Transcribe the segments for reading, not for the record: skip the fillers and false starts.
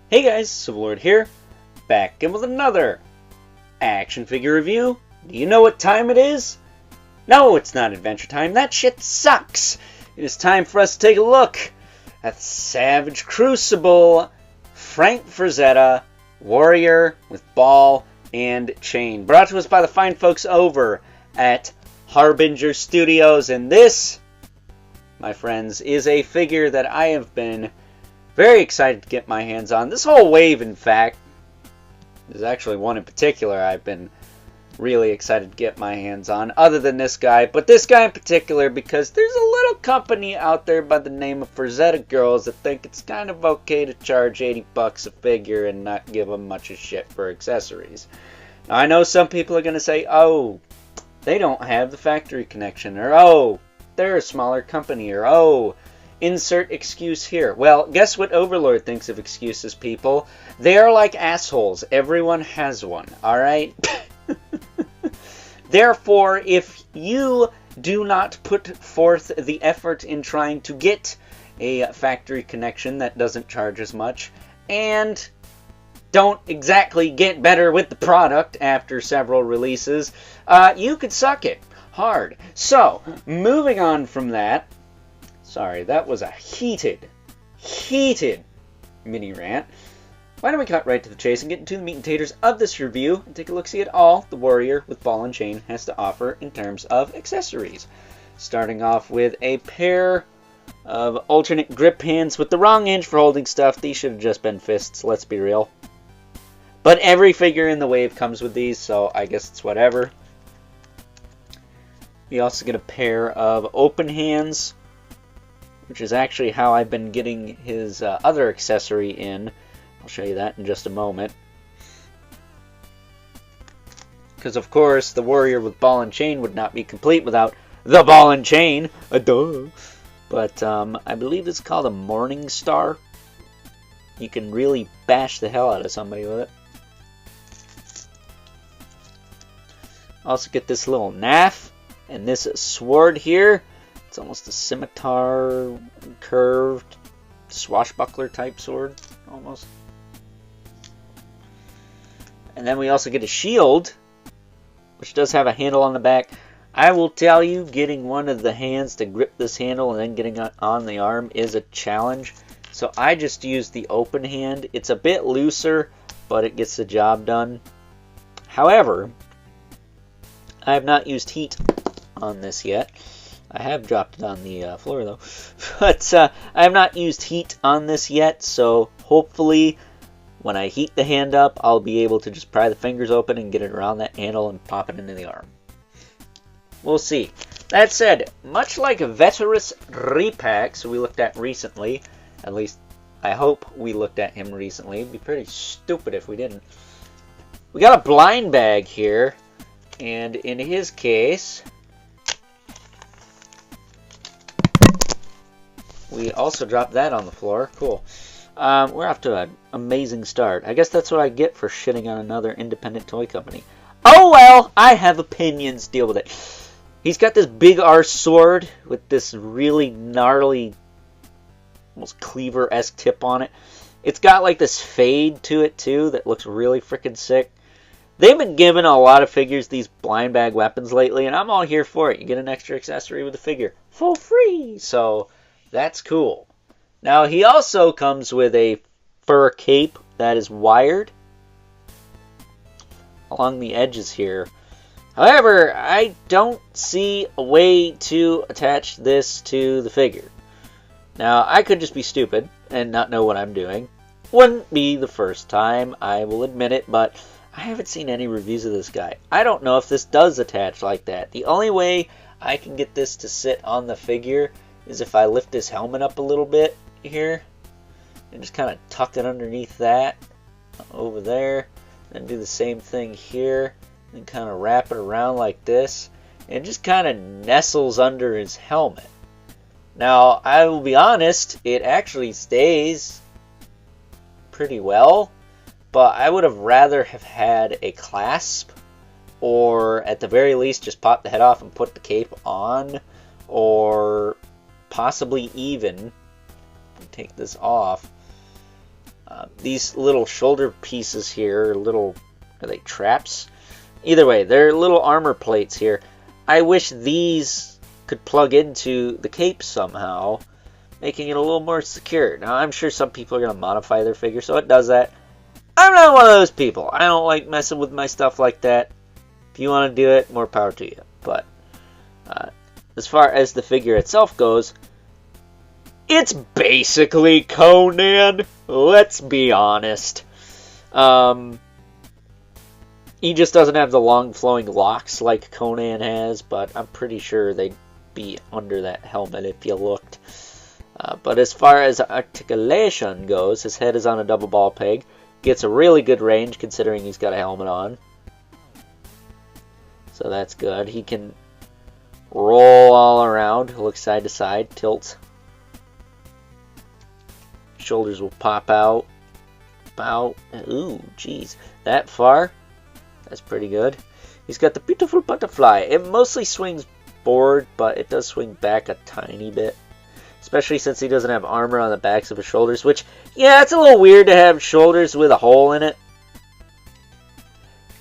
Hey guys, Civilord here, back in with another action figure review. Do you know what time it is? No, it's not Adventure Time. That shit sucks. It is time for us to take a look at Savage Crucible Frank Frazetta Warrior with Ball and Chain. Brought to us by the fine folks over at Harbinger Studios. And this, my friends, is a figure that I have been very excited to get my hands on. This whole wave, in fact. There's actually one in particular I've been really excited to get my hands on, other than this guy. But this guy in particular, because there's a little company out there by the name of Frazetta Girls that think it's kind of okay to charge 80 bucks a figure and not give them much of shit for accessories. Now, I know some people are going to say, oh, they don't have the factory connection, or oh, they're a smaller company, or oh, insert excuse here. Well, guess what Overlord thinks of excuses, people? They are like assholes. Everyone has one, alright? Therefore, if you do not put forth the effort in trying to get a factory connection that doesn't charge as much, and don't exactly get better with the product after several releases, you could suck it hard. So, moving on from that, sorry, that was a heated mini rant. Why don't we cut right to the chase and get into the meat and taters of this review and take a look-see at all the Warrior with Ball and Chain has to offer in terms of accessories. Starting off with a pair of alternate grip hands with the wrong hinge for holding stuff. These should have just been fists, let's be real. But every figure in the wave comes with these, so I guess it's whatever. We also get a pair of open hands, which is actually how I've been getting his other accessory in. I'll show you that in just a moment. Because, of course, the Warrior with Ball and Chain would not be complete without the Ball and Chain. Duh. But I believe it's called a Morning Star. You can really bash the hell out of somebody with it. Also get this little knife and this sword here. It's almost a scimitar, curved, swashbuckler type sword, almost. And then we also get a shield, which does have a handle on the back. I will tell you, getting one of the hands to grip this handle and then getting it on the arm is a challenge. So I just used the open hand. It's a bit looser, but it gets the job done. However, I have not used heat on this yet. I have dropped it on the floor though, but I have not used heat on this yet, so hopefully when I heat the hand up, I'll be able to just pry the fingers open and get it around that handle and pop it into the arm. We'll see. That said, much like Veterus Repax, who we looked at recently, at least I hope we looked at him recently, it'd be pretty stupid if we didn't. We got a blind bag here, and in his case, we also dropped that on the floor. Cool. We're off to an amazing start. I guess that's what I get for shitting on another independent toy company. Oh well, I have opinions. Deal with it. He's got this big arse sword with this really gnarly, almost cleaver-esque tip on it. It's got like this fade to it too that looks really freaking sick. They've been giving a lot of figures these blind bag weapons lately, and I'm all here for it. You get an extra accessory with the figure for free. So that's cool. Now, he also comes with a fur cape that is wired along the edges here. However, I don't see a way to attach this to the figure. Now, I could just be stupid and not know what I'm doing. Wouldn't be the first time, I will admit it, but I haven't seen any reviews of this guy. I don't know if this does attach like that. The only way I can get this to sit on the figure is if I lift his helmet up a little bit here and just kind of tuck it underneath that over there, and do the same thing here and kind of wrap it around like this, and it just kind of nestles under his helmet. Now, I will be honest, it actually stays pretty well, but I would have rather have had a clasp, or at the very least just pop the head off and put the cape on, or possibly even take this off, These little shoulder pieces here, are they traps? Either way, they're little armor plates here. I wish these could plug into the cape somehow, making it a little more secure. Now, I'm sure some people are going to modify their figure, so it does that. I'm not one of those people. I don't like messing with my stuff like that. If you want to do it, more power to you. But as far as the figure itself goes, it's basically Conan. Let's be honest. He just doesn't have the long flowing locks like Conan has, but I'm pretty sure they'd be under that helmet if you looked. But as far as articulation goes, his head is on a double ball peg. Gets a really good range considering he's got a helmet on. So that's good. He can roll all around, look side to side, tilt. Shoulders will pop out. About, ooh, geez, that far? That's pretty good. He's got the beautiful butterfly. It mostly swings forward, but it does swing back a tiny bit. Especially since he doesn't have armor on the backs of his shoulders, which, yeah, it's a little weird to have shoulders with a hole in it.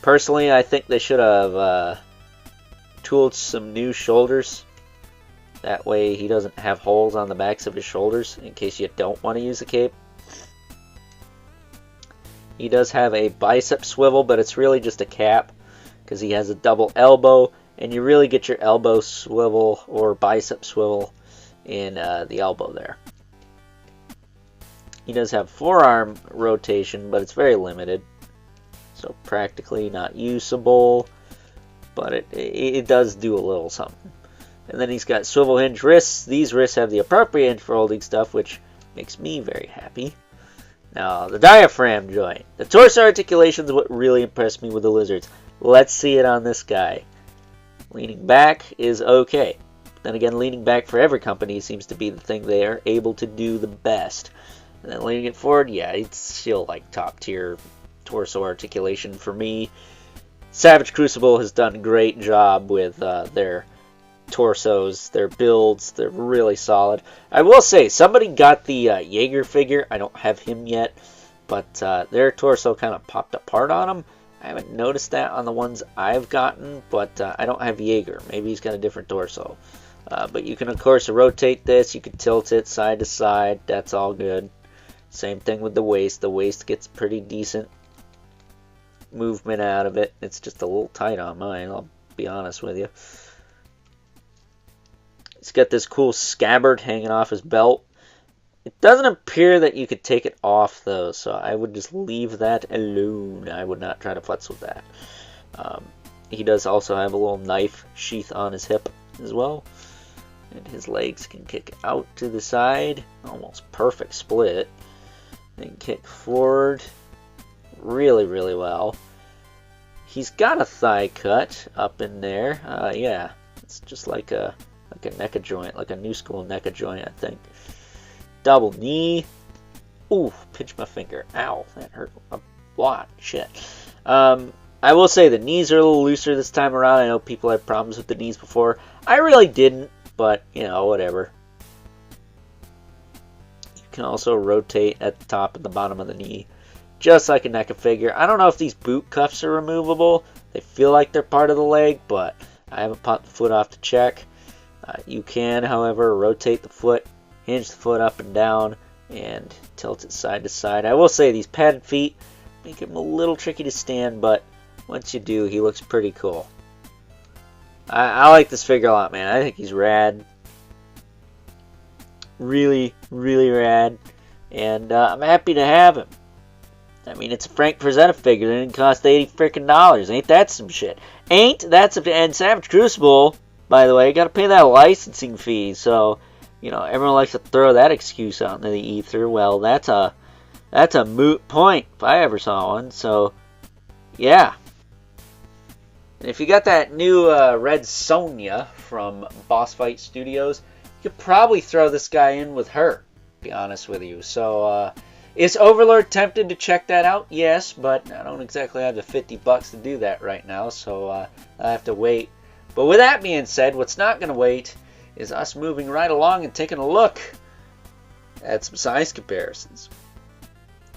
Personally, I think they should have tooled some new shoulders. That way he doesn't have holes on the backs of his shoulders in case you don't want to use a cape. He does have a bicep swivel, but it's really just a cap because he has a double elbow, and you really get your elbow swivel or bicep swivel in the elbow there. He does have forearm rotation, but it's very limited, so practically not usable, but it does do a little something. And then he's got swivel hinge wrists. These wrists have the appropriate hinge for holding stuff, which makes me very happy. Now, the diaphragm joint. The torso articulation is what really impressed me with the lizards. Let's see it on this guy. Leaning back is okay. Then again, leaning back for every company seems to be the thing they are able to do the best. And then leaning it forward, yeah, it's still like top tier torso articulation for me. Savage Crucible has done a great job with their torsos, their builds. They're really solid. I will say, somebody got the Jaeger figure. I don't have him yet, but their torso kind of popped apart on him. I haven't noticed that on the ones I've gotten, but I don't have Jaeger. Maybe he's got a different torso. But you can, of course, rotate this. You can tilt it side to side. That's all good. Same thing with the waist. The waist gets pretty decent movement out of it. It's just a little tight on mine, I'll be honest with you. He's got this cool scabbard hanging off his belt. It doesn't appear that you could take it off, though, so I would just leave that alone. I would not try to futz with that. He does also have a little knife sheath on his hip as well. And his legs can kick out to the side. Almost perfect split. Then kick forward really, really well. He's got a thigh cut up in there. Yeah, it's just like a NECA joint, like a new school NECA joint, I think. Double knee. Ooh, pinch my finger. Ow, that hurt a lot. Shit. I will say the knees are a little looser this time around. I know people had problems with the knees before. I really didn't, but, you know, whatever. You can also rotate at the top and the bottom of the knee, just like a NECA figure. I don't know if these boot cuffs are removable. They feel like they're part of the leg, but I haven't popped the foot off to check. You can, however, rotate the foot, hinge the foot up and down, and tilt it side to side. I will say these padded feet make him a little tricky to stand, but once you do, he looks pretty cool. I like this figure a lot, man. I think he's rad. Really, really rad. And I'm happy to have him. I mean, it's a Frank Frazetta figure. It didn't cost $80 freaking. Ain't that some shit? Ain't that some... And Savage Crucible, by the way, got to pay that licensing fee. So, you know, everyone likes to throw that excuse out into the ether. Well, that's a moot point if I ever saw one. So, yeah. And if you got that new Red Sonja from Boss Fight Studios, you could probably throw this guy in with her, to be honest with you. So, is Overlord tempted to check that out? Yes, but I don't exactly have the $50 to do that right now, so I have to wait. But with that being said, what's not going to wait is us moving right along and taking a look at some size comparisons.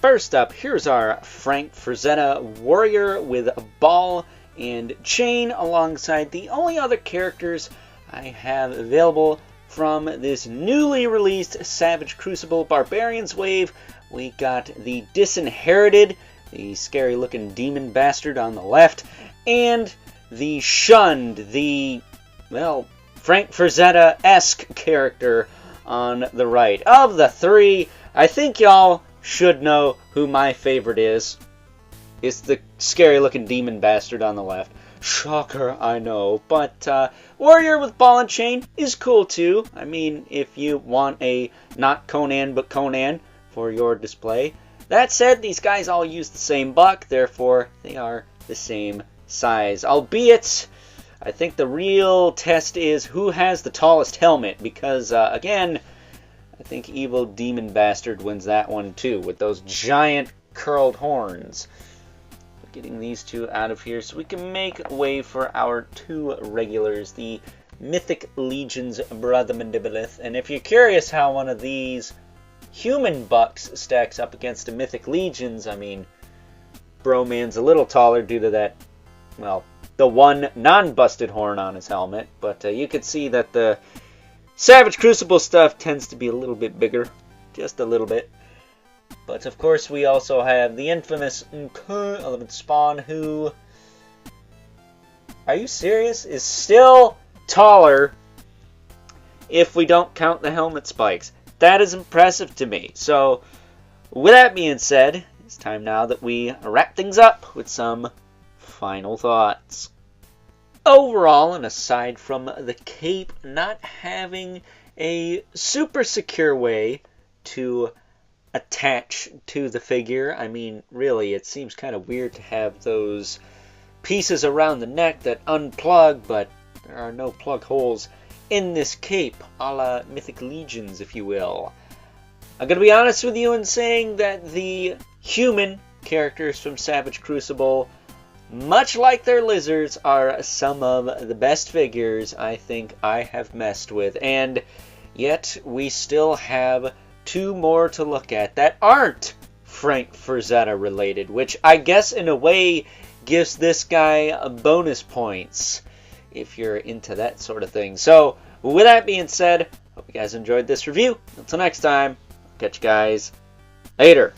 first up, here's our Frank Frazetta warrior with a ball and chain alongside the only other characters I have available from this newly released Savage Crucible Barbarians wave. We got the Disinherited, the scary looking demon bastard on the left, and the Shunned, the, well, Frank Frazetta-esque character on the right. Of the three, I think y'all should know who my favorite is. It's the scary looking demon bastard on the left. Shocker, I know, but warrior with ball and chain is cool too. I mean, if you want a not Conan but Conan for your display. That said, these guys all use the same buck, therefore they are the same size. Albeit, I think the real test is who has the tallest helmet, because again, I think evil demon bastard wins that one too, with those giant curled horns. Getting these two out of here so we can make way for our two regulars, the Mythic Legion's Brother Mandibulith. And if you're curious how one of these human bucks stacks up against a Mythic Legion's, I mean, Broman's a little taller due to that, well, the one non-busted horn on his helmet. But you can see that the Savage Crucible stuff tends to be a little bit bigger, just a little bit. But of course we also have the infamous 11th Spawn, who, are you serious, is still taller if we don't count the helmet spikes. That is impressive to me. So with that being said, it's time now that we wrap things up with some final thoughts. Overall, and aside from the cape not having a super secure way to attach to the figure, I mean, really, it seems kind of weird to have those pieces around the neck that unplug, but there are no plug holes in this cape, a la Mythic Legions, if you will. I'm going to be honest with you in saying that the human characters from Savage Crucible, much like their lizards, are some of the best figures I think I have messed with, and yet we still have two more to look at that aren't Frank Frazetta related, which I guess in a way gives this guy bonus points if you're into that sort of thing. So with that being said, hope you guys enjoyed this review. Until next time, catch you guys later.